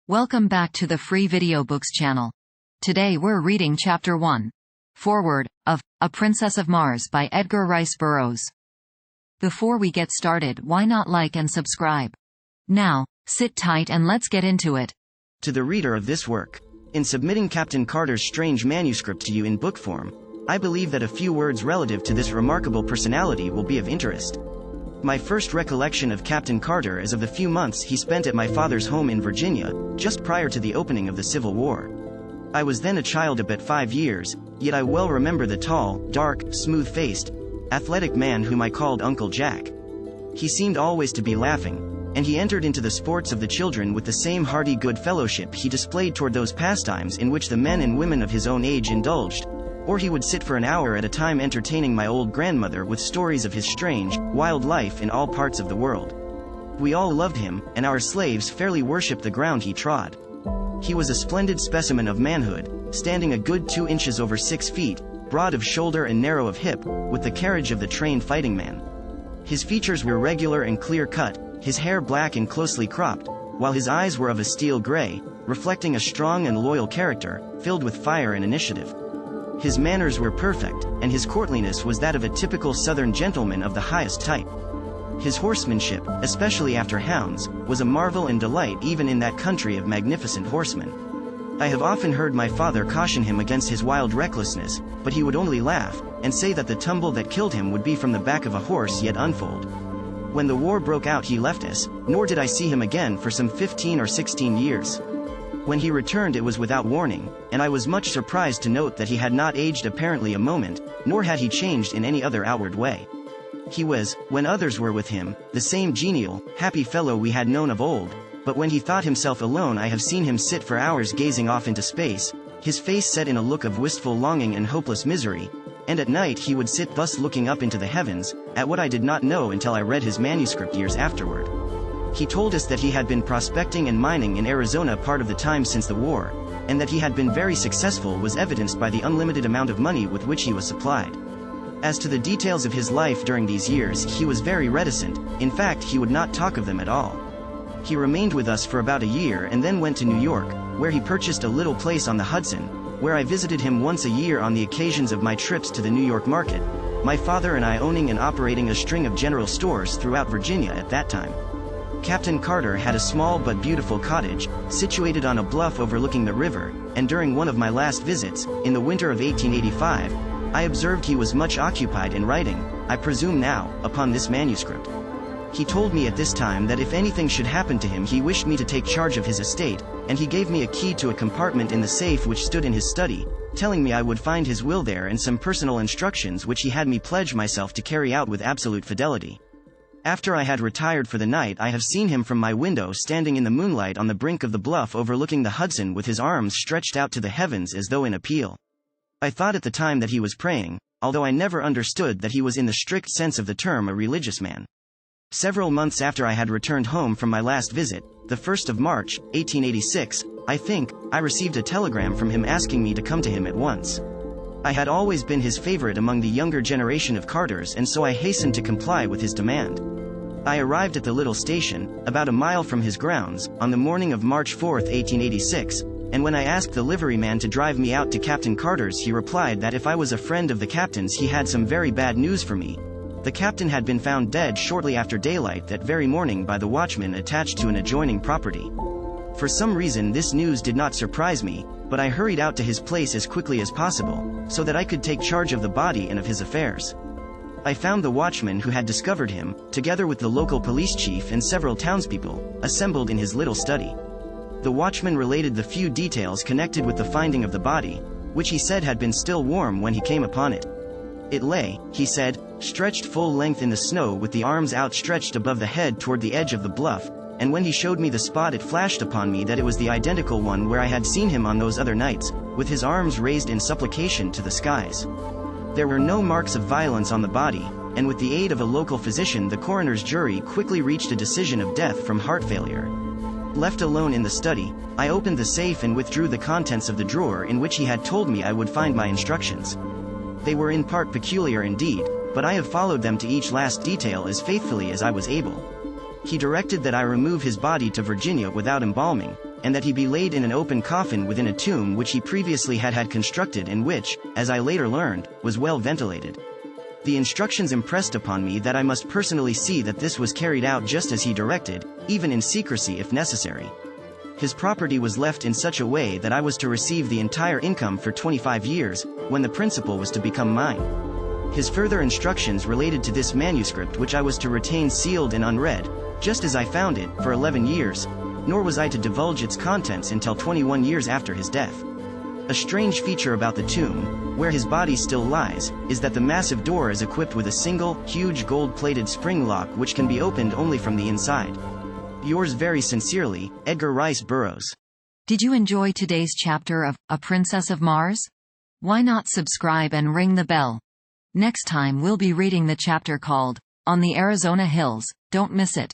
Welcome back to the Free Video Books channel. Today we're reading Chapter 1. Foreword, of A Princess of Mars by Edgar Rice Burroughs. Before we get started, why not like and subscribe? Now, sit tight and let's get into it. To the reader of this work, in submitting Captain Carter's strange manuscript to you in book form, I believe that a few words relative to this remarkable personality will be of interest. My first recollection of Captain Carter is of the few months he spent at my father's home in Virginia, just prior to the opening of the Civil War. I was then a child about 5 years, yet I well remember the tall, dark, smooth-faced, athletic man whom I called Uncle Jack. He seemed always to be laughing, and he entered into the sports of the children with the same hearty good fellowship he displayed toward those pastimes in which the men and women of his own age indulged, or he would sit for an hour at a time entertaining my old grandmother with stories of his strange, wild life in all parts of the world. We all loved him, and our slaves fairly worshipped the ground he trod. He was a splendid specimen of manhood, standing a good 2 inches over 6 feet, broad of shoulder and narrow of hip, with the carriage of the trained fighting man. His features were regular and clear-cut, his hair black and closely cropped, while his eyes were of a steel gray, reflecting a strong and loyal character, filled with fire and initiative. His manners were perfect, and his courtliness was that of a typical Southern gentleman of the highest type. His horsemanship, especially after hounds, was a marvel and delight even in that country of magnificent horsemen. I have often heard my father caution him against his wild recklessness, but he would only laugh, and say that the tumble that killed him would be from the back of a horse yet unfoaled. When the war broke out he left us, nor did I see him again for some 15 or 16 years. When he returned it was without warning, and I was much surprised to note that he had not aged apparently a moment, nor had he changed in any other outward way. He was, when others were with him, the same genial, happy fellow we had known of old, but when he thought himself alone I have seen him sit for hours gazing off into space, his face set in a look of wistful longing and hopeless misery, and at night he would sit thus looking up into the heavens, at what I did not know until I read his manuscript years afterward. He told us that he had been prospecting and mining in Arizona part of the time since the war, and that he had been very successful was evidenced by the unlimited amount of money with which he was supplied. As to the details of his life during these years he was very reticent, in fact he would not talk of them at all. He remained with us for about a year and then went to New York, where he purchased a little place on the Hudson, where I visited him once a year on the occasions of my trips to the New York market, my father and I owning and operating a string of general stores throughout Virginia at that time. Captain Carter had a small but beautiful cottage, situated on a bluff overlooking the river, and during one of my last visits, in the winter of 1885, I observed he was much occupied in writing, I presume now, upon this manuscript. He told me at this time that if anything should happen to him he wished me to take charge of his estate, and he gave me a key to a compartment in the safe which stood in his study, telling me I would find his will there and some personal instructions which he had me pledge myself to carry out with absolute fidelity. After I had retired for the night I have seen him from my window standing in the moonlight on the brink of the bluff overlooking the Hudson with his arms stretched out to the heavens as though in appeal. I thought at the time that he was praying, although I never understood that he was in the strict sense of the term a religious man. Several months after I had returned home from my last visit, the 1st of March, 1886, I think, I received a telegram from him asking me to come to him at once. I had always been his favorite among the younger generation of Carters and so I hastened to comply with his demand. I arrived at the little station, about a mile from his grounds, on the morning of March 4, 1886, and when I asked the liveryman to drive me out to Captain Carter's he replied that if I was a friend of the captain's he had some very bad news for me. The captain had been found dead shortly after daylight that very morning by the watchman attached to an adjoining property. For some reason this news did not surprise me, but I hurried out to his place as quickly as possible, so that I could take charge of the body and of his affairs. I found the watchman who had discovered him, together with the local police chief and several townspeople, assembled in his little study. The watchman related the few details connected with the finding of the body, which he said had been still warm when he came upon it. It lay, he said, stretched full length in the snow with the arms outstretched above the head toward the edge of the bluff, and when he showed me the spot it flashed upon me that it was the identical one where I had seen him on those other nights, with his arms raised in supplication to the skies. There were no marks of violence on the body, and with the aid of a local physician the coroner's jury quickly reached a decision of death from heart failure. Left alone in the study, I opened the safe and withdrew the contents of the drawer in which he had told me I would find my instructions. They were in part peculiar indeed, but I have followed them to each last detail as faithfully as I was able. He directed that I remove his body to Virginia without embalming, and that he be laid in an open coffin within a tomb which he previously had constructed and which, as I later learned, was well ventilated. The instructions impressed upon me that I must personally see that this was carried out just as he directed, even in secrecy if necessary. His property was left in such a way that I was to receive the entire income for 25 years, when the principal was to become mine. His further instructions related to this manuscript which I was to retain sealed and unread, just as I found it, for 11 years, nor was I to divulge its contents until 21 years after his death. A strange feature about the tomb, where his body still lies, is that the massive door is equipped with a single, huge gold-plated spring lock which can be opened only from the inside. Yours very sincerely, Edgar Rice Burroughs. Did you enjoy today's chapter of A Princess of Mars? Why not subscribe and ring the bell? Next time we'll be reading the chapter called On the Arizona Hills. Don't miss it.